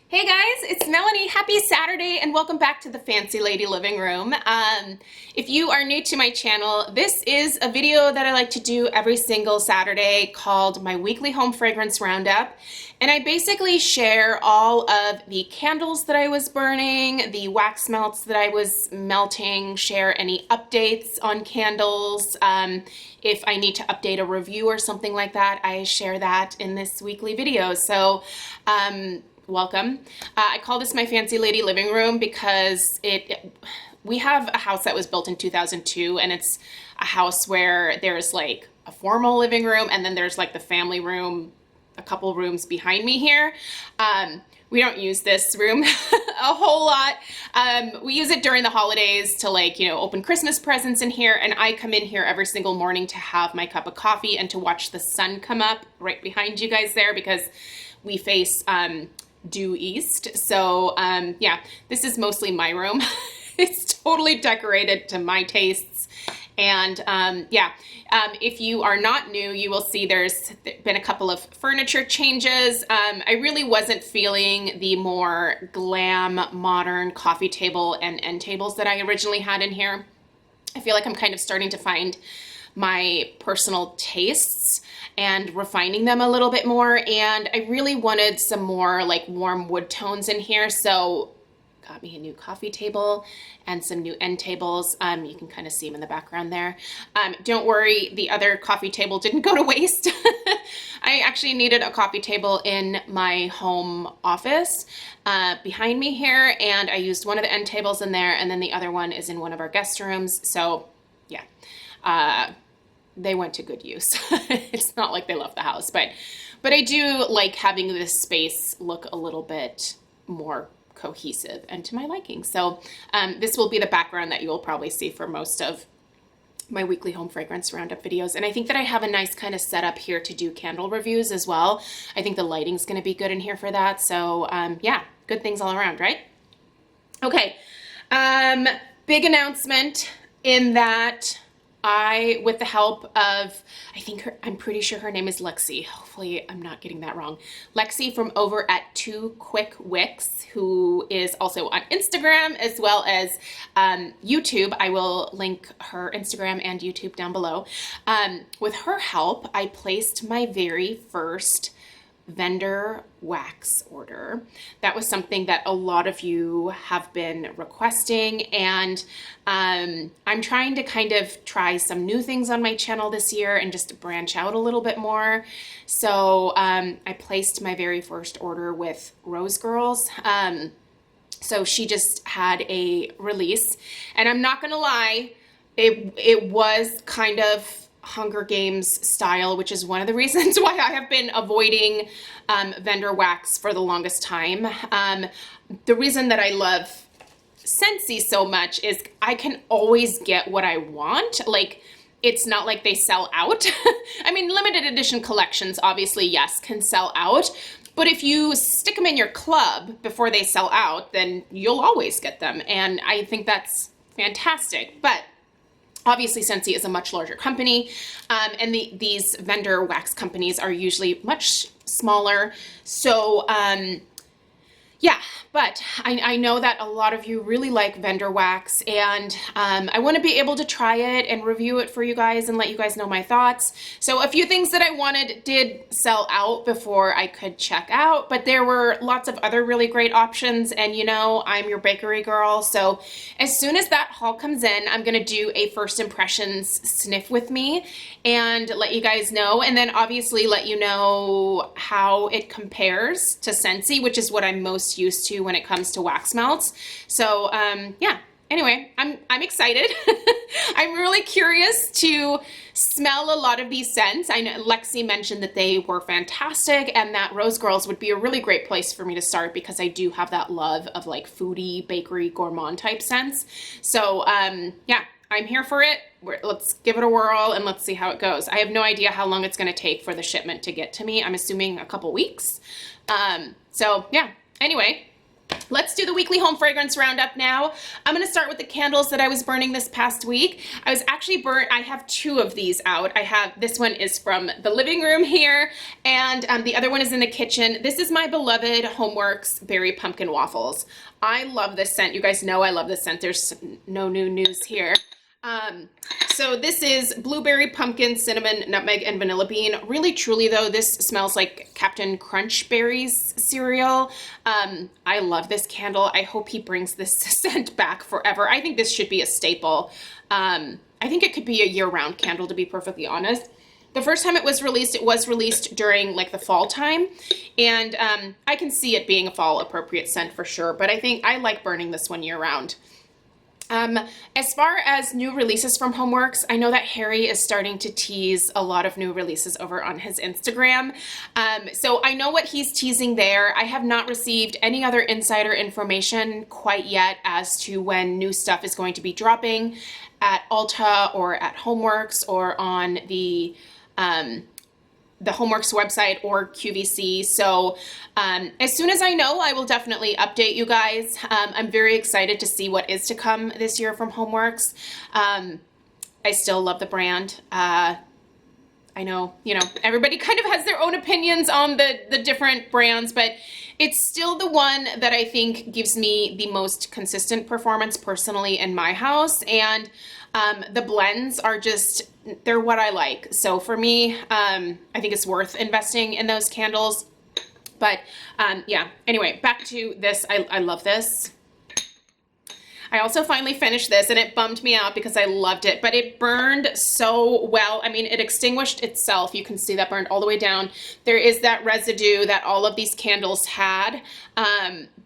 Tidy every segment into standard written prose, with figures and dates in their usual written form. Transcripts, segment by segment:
Hey guys, it's Melanie. Happy Saturday and welcome back to the Fancy Lady Living Room. If you are new to my channel, this is a video that I like to do every single Saturday called my weekly home fragrance roundup. And I basically share all of the candles that I was burning, the wax melts that I was melting, share any updates on candles. If I need to update a review or something like that, I share that in this weekly video. So, welcome. I call this my Fancy Lady Living Room because we have a house that was built in 2002, and it's a house where there's like a formal living room and then there's like the family room, a couple rooms behind me here. We don't use this room a whole lot. We use it during the holidays to open Christmas presents in here, and I come in here every single morning to have my cup of coffee and to watch the sun come up right behind you guys there because we face due east. So yeah, this is mostly my room. It's totally decorated to my tastes. And yeah, if you are not new, you will see there's been a couple of furniture changes. I really wasn't feeling the more glam, modern coffee table and end tables that I originally had in here. I feel like I'm kind of starting to find my personal tastes and refining them a little bit more, and I really wanted some more like warm wood tones in here, so got me a new coffee table and some new end tables. You can kind of see them in the background there. Don't worry, the other coffee table didn't go to waste. I actually needed a coffee table in my home office behind me here, and I used one of the end tables in there, and then the other one is in one of our guest rooms. So yeah, they went to good use. It's not like they left the house, but I do like having this space look a little bit more cohesive and to my liking. So this will be the background that you will probably see for most of my weekly home fragrance roundup videos. And I think that I have a nice kind of setup here to do candle reviews as well. I think the lighting's going to be good in here for that. So yeah, good things all around, right? Okay, big announcement in that with the help of, I'm pretty sure her name is Lexi. Hopefully I'm not getting that wrong. Lexi from over at Two Quick Wicks, who is also on Instagram as well as YouTube. I will link her Instagram and YouTube down below. With her help, I placed my very first vendor wax order. That was something that a lot of you have been requesting, and I'm trying to kind of try some new things on my channel this year and just branch out a little bit more. So I placed my very first order with Rose Girls. So she just had a release, and I'm not gonna lie, it was kind of Hunger Games style, which is one of the reasons why I have been avoiding vendor wax for the longest time. The reason that I love Scentsy so much is I can always get what I want. Like, it's not like they sell out. I mean, limited edition collections, obviously, yes, can sell out. But if you stick them in your club before they sell out, then you'll always get them. And I think that's fantastic. But obviously, Scentsy is a much larger company, and these vendor wax companies are usually much smaller. So yeah, but I know that a lot of you really like vendor wax, and I want to be able to try it and review it for you guys and let you guys know my thoughts. So a few things that I wanted did sell out before I could check out, but there were lots of other really great options, and you know, I'm your bakery girl, so as soon as that haul comes in, I'm going to do a first impressions sniff with me and let you guys know, and then obviously let you know how it compares to Scentsy, which is what I'm most used to when it comes to wax melts. So yeah, anyway, I'm excited. I'm really curious to smell a lot of these scents. I know Lexi mentioned that they were fantastic and that Rose Girls would be a really great place for me to start because I do have that love of like foodie, bakery, gourmand type scents. So yeah, I'm here for it. Let's give it a whirl and let's see how it goes. I have no idea how long it's going to take for the shipment to get to me. I'm assuming a couple weeks. So yeah, anyway, Let's do the weekly home fragrance roundup now. I'm going to start with the candles that I was burning this past week. I was actually I have two of these out. This one is from the living room here, and the other one is in the kitchen. This is my beloved Homeworks Berry Pumpkin Waffles. I love this scent. You guys know I love this scent. There's no new news here. So this is blueberry, pumpkin, cinnamon, nutmeg, and vanilla bean. Really, truly though, this smells like Captain Crunch Berries cereal. I love this candle. I hope he brings this scent back forever. I think this should be a staple. I think it could be a year-round candle, to be perfectly honest. The first time it was released during like the fall time, and I can see it being a fall appropriate scent for sure, but I think I like burning this one year-round. As far as new releases from Homeworks, I know that Harry is starting to tease a lot of new releases over on his Instagram. So I know what he's teasing there. I have not received any other insider information quite yet as to when new stuff is going to be dropping at Ulta or at Homeworks or on the Homeworks website or QVC. So as soon as I know, I will definitely update you guys. I'm very excited to see what is to come this year from Homeworks. I still love the brand. I know, everybody kind of has their own opinions on the different brands, but it's still the one that I think gives me the most consistent performance personally in my house. And the blends are they're what I like. So for me, I think it's worth investing in those candles. But yeah, anyway, back to this. I love this. I also finally finished this, and it bummed me out because I loved it, but it burned so well. I mean, it extinguished itself. You can see that burned all the way down. There is that residue that all of these candles had,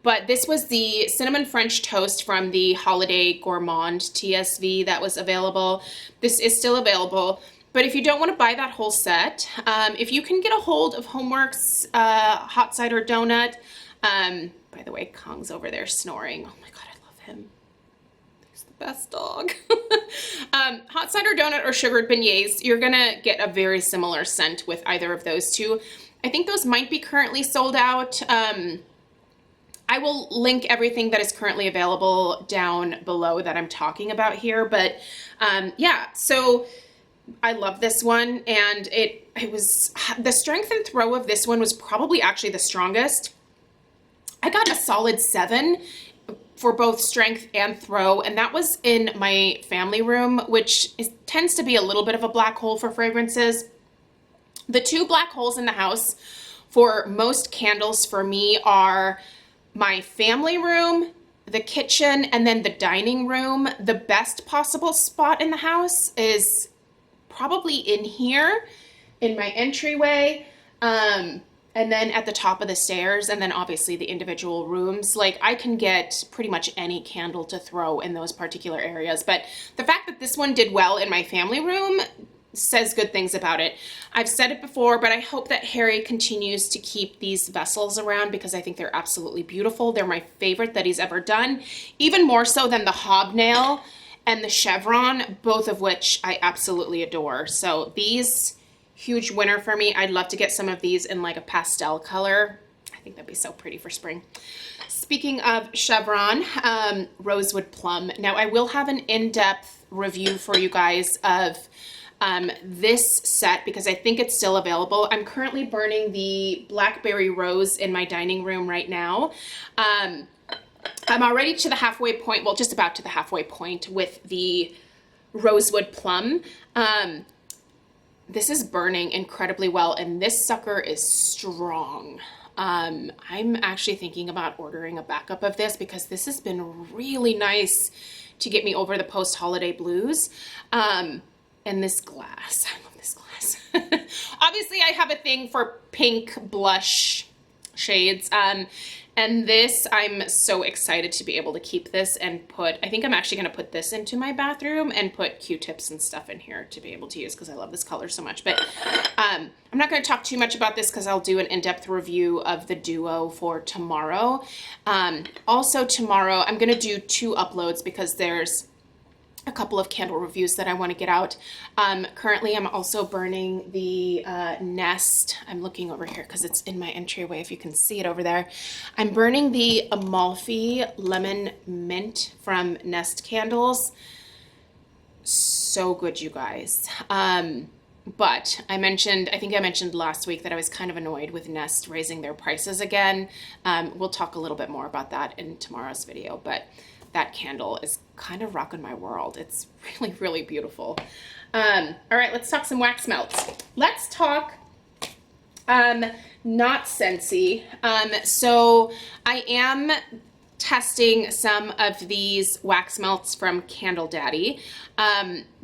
but this was the Cinnamon French Toast from the Holiday Gourmand TSV that was available. This is still available, but if you don't want to buy that whole set, if you can get a hold of Homeworks Hot Cider Donut, by the way, Kong's over there snoring. Oh my God, I love him. Best dog. Hot cider donut or sugared beignets, you're gonna get a very similar scent with either of those two. I think those might be currently sold out. I will link everything that is currently available down below that I'm talking about here, but yeah, so I love this one, and it was the strength and throw of this one was probably actually the strongest. I got a solid 7 for both strength and throw, and that was in my family room, which tends to be a little bit of a black hole for fragrances. The two black holes in the house for most candles for me are my family room, the kitchen, and then the dining room. The best possible spot in the house is probably in here, in my entryway, and then at the top of the stairs, and then obviously the individual rooms. Like, I can get pretty much any candle to throw in those particular areas. But the fact that this one did well in my family room says good things about it. I've said it before, but I hope that Harry continues to keep these vessels around because I think they're absolutely beautiful. They're my favorite that he's ever done, even more so than the hobnail and the chevron, both of which I absolutely adore. So these, huge winner for me. I'd love to get some of these in like a pastel color. I think that'd be so pretty for spring. Speaking of chevron, rosewood plum. Now I will have an in-depth review for you guys of this set because I think it's still available. I'm currently burning the blackberry rose in my dining room right now. I'm already to the halfway point, well, just about to the halfway point with the rosewood plum. This is burning incredibly well, and this sucker is strong. I'm actually thinking about ordering a backup of this because this has been really nice to get me over the post-holiday blues. And this glass, I love this glass. Obviously, I have a thing for pink blush shades. And this, I'm so excited to be able to keep this and I think I'm actually going to put this into my bathroom and put Q-tips and stuff in here to be able to use because I love this color so much. But I'm not going to talk too much about this because I'll do an in-depth review of the duo for tomorrow. Also tomorrow, I'm going to do 2 uploads because there's a couple of candle reviews that I want to get out. Currently, I'm also burning the Nest. I'm looking over here because it's in my entryway, if you can see it over there. I'm burning the Amalfi Lemon Mint from Nest Candles. So good, you guys. But I think I mentioned last week that I was kind of annoyed with Nest raising their prices again. We'll talk a little bit more about that in tomorrow's video, but that candle is kind of rocking my world. It's really, really beautiful. All right, let's talk some wax melts. Let's talk not Scentsy. So I am testing some of these wax melts from Candle Daddy.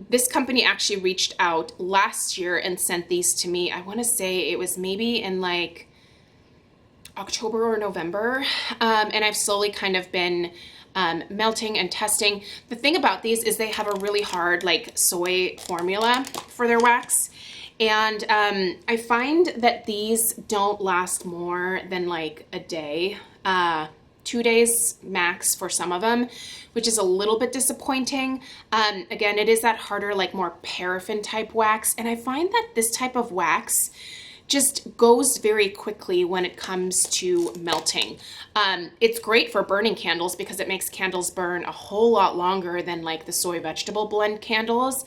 This company actually reached out last year and sent these to me. I want to say it was maybe in like October or November. And I've slowly kind of been melting and testing. The thing about these is they have a really hard like soy formula for their wax. And I find that these don't last more than like a day, 2 days max for some of them, which is a little bit disappointing. Again, it is that harder, like more paraffin type wax. And I find that this type of wax just goes very quickly when it comes to melting. It's great for burning candles because it makes candles burn a whole lot longer than like the soy vegetable blend candles.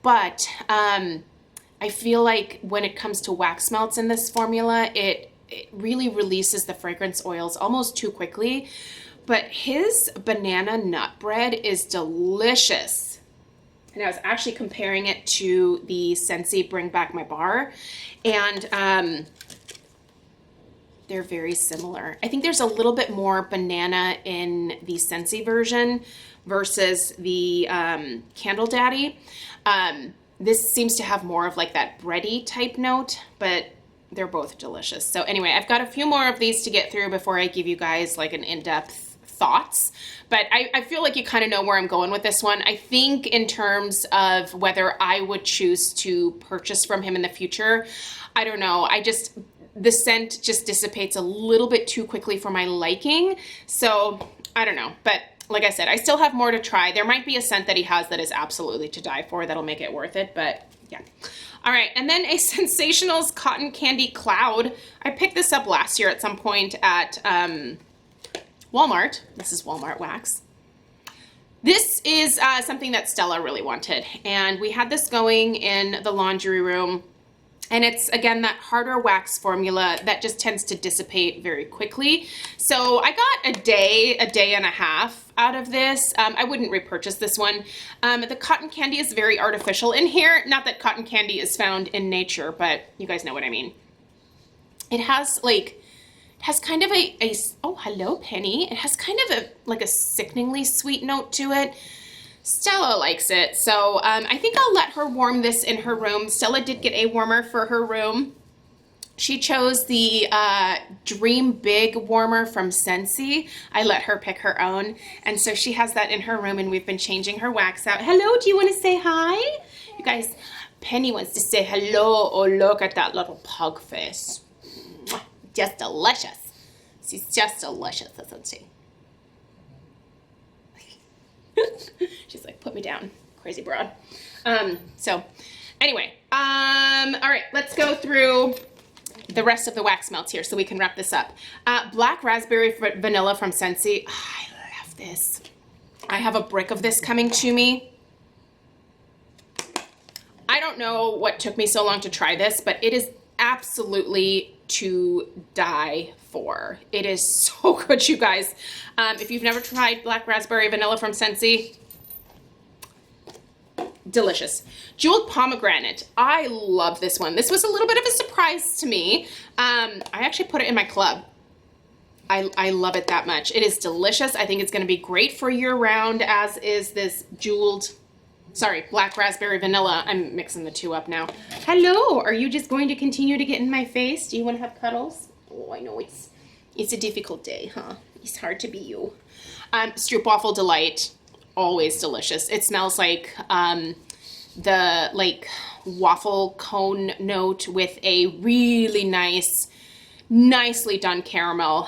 But I feel like when it comes to wax melts in this formula, it really releases the fragrance oils almost too quickly. But his banana nut bread is delicious. And I was actually comparing it to the Scentsy Bring Back My Bar. And they're very similar. I think there's a little bit more banana in the Scentsy version versus the Candle Daddy. This seems to have more of like that bready type note, but they're both delicious. So anyway, I've got a few more of these to get through before I give you guys like an in-depth thoughts. But I feel like you kind of know where I'm going with this one. I think in terms of whether I would choose to purchase from him in the future, I don't know. The scent just dissipates a little bit too quickly for my liking. So I don't know. But like I said, I still have more to try. There might be a scent that he has that is absolutely to die for that'll make it worth it. But yeah. All right, and then a Scentsationals Cotton Candy Cloud. I picked this up last year at some point at Walmart. This is Walmart wax. This is something that Stella really wanted, and we had this going in the laundry room. And it's, again, that harder wax formula that just tends to dissipate very quickly. So I got a day and a half out of this. I wouldn't repurchase this one. The cotton candy is very artificial in here. Not that cotton candy is found in nature, but you guys know what I mean. It has kind of oh, hello, Penny. It has kind of a sickeningly sweet note to it. Stella likes it, so I think I'll let her warm this in her room. Stella did get a warmer for her room. She chose the Dream Big warmer from Scentsy. I let her pick her own, and so she has that in her room, and we've been changing her wax out. Hello, do you want to say hi? You guys, Penny wants to say hello. Oh, look at that little pug face. Just delicious. She's just delicious, isn't she? She's like, put me down, crazy broad. So anyway, all right, let's go through the rest of the wax melts here so we can wrap this up. Black Raspberry Vanilla from Scentsy. I love this. I have a brick of this coming to me. I don't know what took me so long to try this, but it is absolutely to die for. It is so good, you guys. If you've never tried Black Raspberry Vanilla from Scentsy, delicious. Jeweled Pomegranate. I love this one. This was a little bit of a surprise to me. I actually put it in my club. I love it that much. It is delicious. I think it's going to be great for year-round, as is this Black Raspberry Vanilla. I'm mixing the two up now. Hello, are you just going to continue to get in my face? Do you want to have cuddles? Oh, I know it's a difficult day, huh? It's hard to be you. Stroopwafel Delight, always delicious. It smells like the waffle cone note with a really nicely done caramel.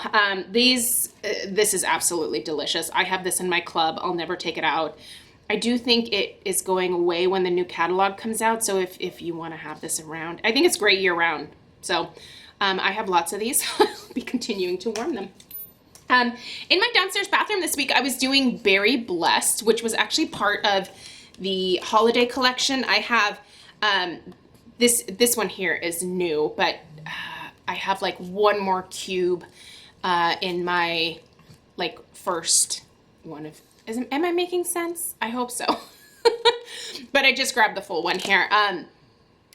This is absolutely delicious. I have this in my club. I'll never take it out. I do think it is going away when the new catalog comes out. So if you want to have this around, I think it's great year round. So I have lots of these. I'll be continuing to warm them. In my downstairs bathroom this week, I was doing Berry Blessed, which was actually part of the holiday collection. I have this one here is new, but I have like one more cube in my like first one of, am I making sense? I hope so. But I just grabbed the full one here.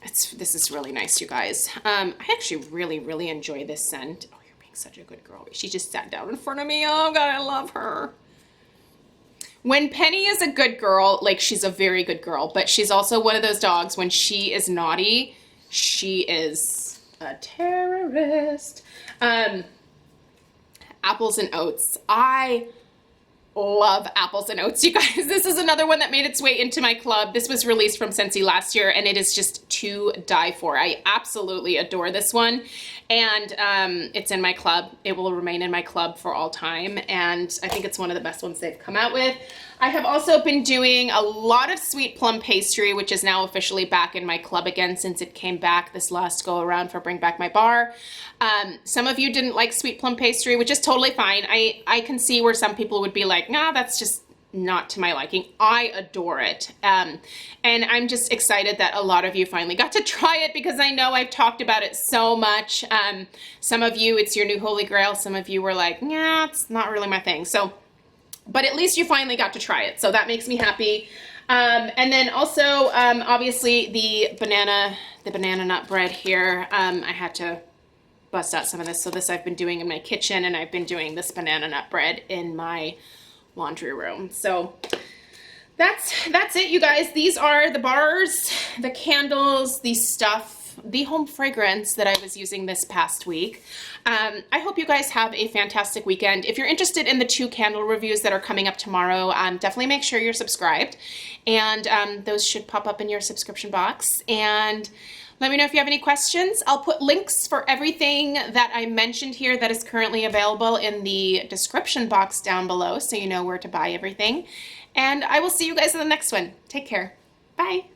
This is really nice, you guys. I actually really enjoy this scent. Oh, you're being such a good girl. She just sat down in front of me. Oh God, I love her. When Penny is a good girl, like she's a very good girl, but she's also one of those dogs, when she is naughty, she is a terrorist. Apples and Oats. I love Apples and Oats, you guys. This is another one that made its way into my club. This was released from Scentsy last year, and it is just to die for. I absolutely adore this one, and it's in my club. It will remain in my club for all time, and I think it's one of the best ones they've come out with. I have also been doing a lot of Sweet Plum Pastry, which is now officially back in my club again since it came back this last go around for Bring Back My Bar. Some of you didn't like Sweet Plum Pastry, which is totally fine. I can see where some people would be like, nah, that's just not to my liking. I adore it. And I'm just excited that a lot of you finally got to try it, because I know I've talked about it so much. Some of you, it's your new holy grail. Some of you were like, nah, it's not really my thing. So, but at least you finally got to try it. So that makes me happy. And then also, obviously the banana nut bread here. I had to bust out some of this. So this I've been doing in my kitchen, and I've been doing this banana nut bread in my laundry room. So that's it, you guys. These are the bars, the candles, the stuff, the home fragrance that I was using this past week. I hope you guys have a fantastic weekend. If you're interested in the 2 candle reviews that are coming up tomorrow, definitely make sure you're subscribed, and those should pop up in your subscription box. And let me know if you have any questions. I'll put links for everything that I mentioned here that is currently available in the description box down below, so you know where to buy everything. And I will see you guys in the next one. Take care. Bye.